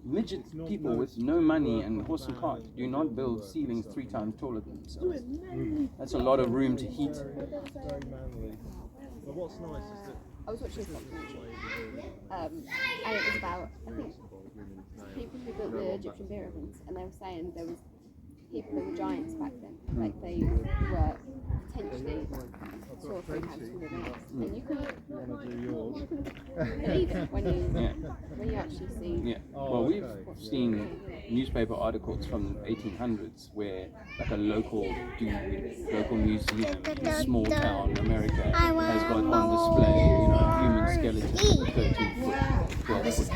Midget people with no money and horse and cart do not build ceilings 3 times taller than themselves. That's a lot of room to heat. But what's nice is that I was watching a documentary, and it was about, I think, people who built the Egyptian pyramids, and they were saying there were giants back then. Like they were potentially 2 or 3 times smaller than us, and you can believe it when you actually see. Yeah. Well, we've seen newspaper articles from the 1800s where, like, a local museum in a small town in America has got on display, human skeletons of a 13-foot, 12-foot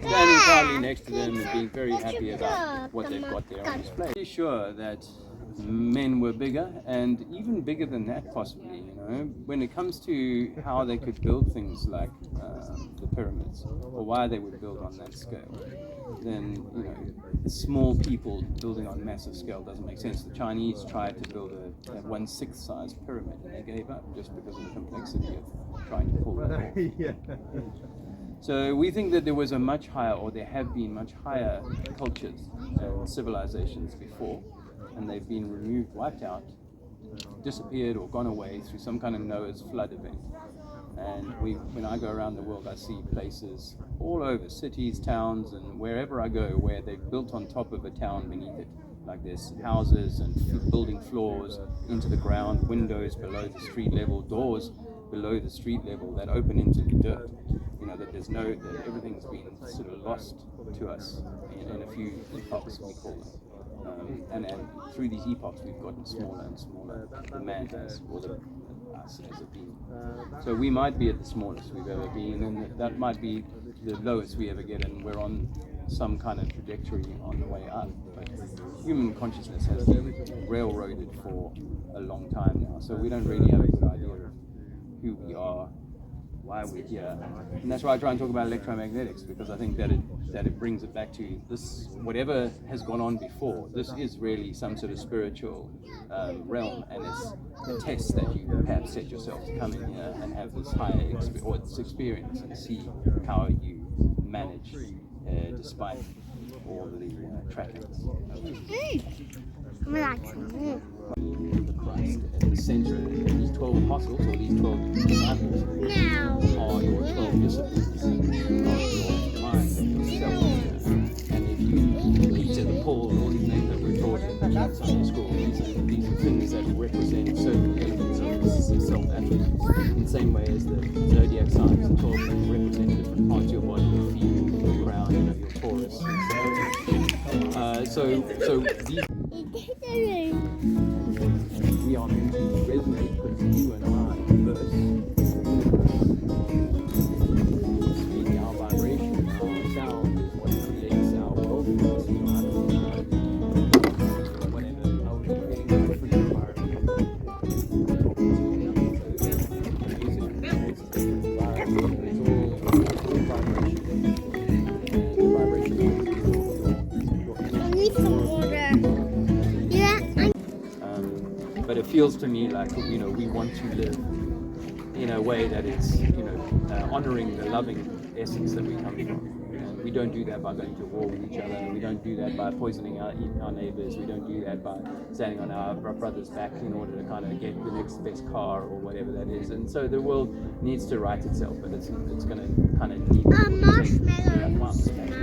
standing proudly next to them and being very happy about what they've got there on display. Pretty sure that men were bigger, and even bigger than that possibly, when it comes to how they could build things like the pyramids, or why they would build on that scale, then small people building on massive scale doesn't make sense. The Chinese tried to build a 1/6 size pyramid, and they gave up just because of the complexity of trying to pull that off. So we think that there was a much higher, or there have been much higher cultures and civilizations before, and they've been removed, wiped out, disappeared or gone away through some kind of Noah's flood event. And when I go around the world, I see places all over, cities, towns, and wherever I go, where they've built on top of a town beneath it. Like there's houses and building floors into the ground, windows below the street level, doors below the street level that open into the dirt. That everything's been sort of lost to us in a few epochs, we call them. And through these epochs, we've gotten smaller and smaller, the man has, or us as a being. So we might be at the smallest we've ever been, and that might be the lowest we ever get, and we're on some kind of trajectory on the way up. But human consciousness has been railroaded for a long time now, so we don't really have a good idea of who we are, why we're here. And that's why I try and talk about electromagnetics, because I think that it brings it back to this, whatever has gone on before. This is really some sort of spiritual realm, and it's a test that you have set yourself to come in here and have this higher experience and see how you manage despite all the trappings. The Christ at the center, and these 12 apostles, or these 12 disciples, are your 12 disciplines of your mind and yourself. And if you Peter, the Paul, all these names that we're taught in Sunday school, these are things that represent certain elements of self-attributes. In the same way as the zodiac signs, the 12 represent different parts of your body, your feet, your crown, your Taurus. So these we are meant to resonate because you and I first speak. Our vibration, our sound is what creates our world. Whatever, how we're creating a different environment. It's all vibration. And but it feels to me like we want to live in a way that it's honoring the loving essence that we come from, and we don't do that by going to war with each other, and we don't do that by poisoning our neighbors, we don't do that by standing on our brother's back in order to kind of get the next best car or whatever that is. And so the world needs to right itself, but it's going to kind of need marshmallow.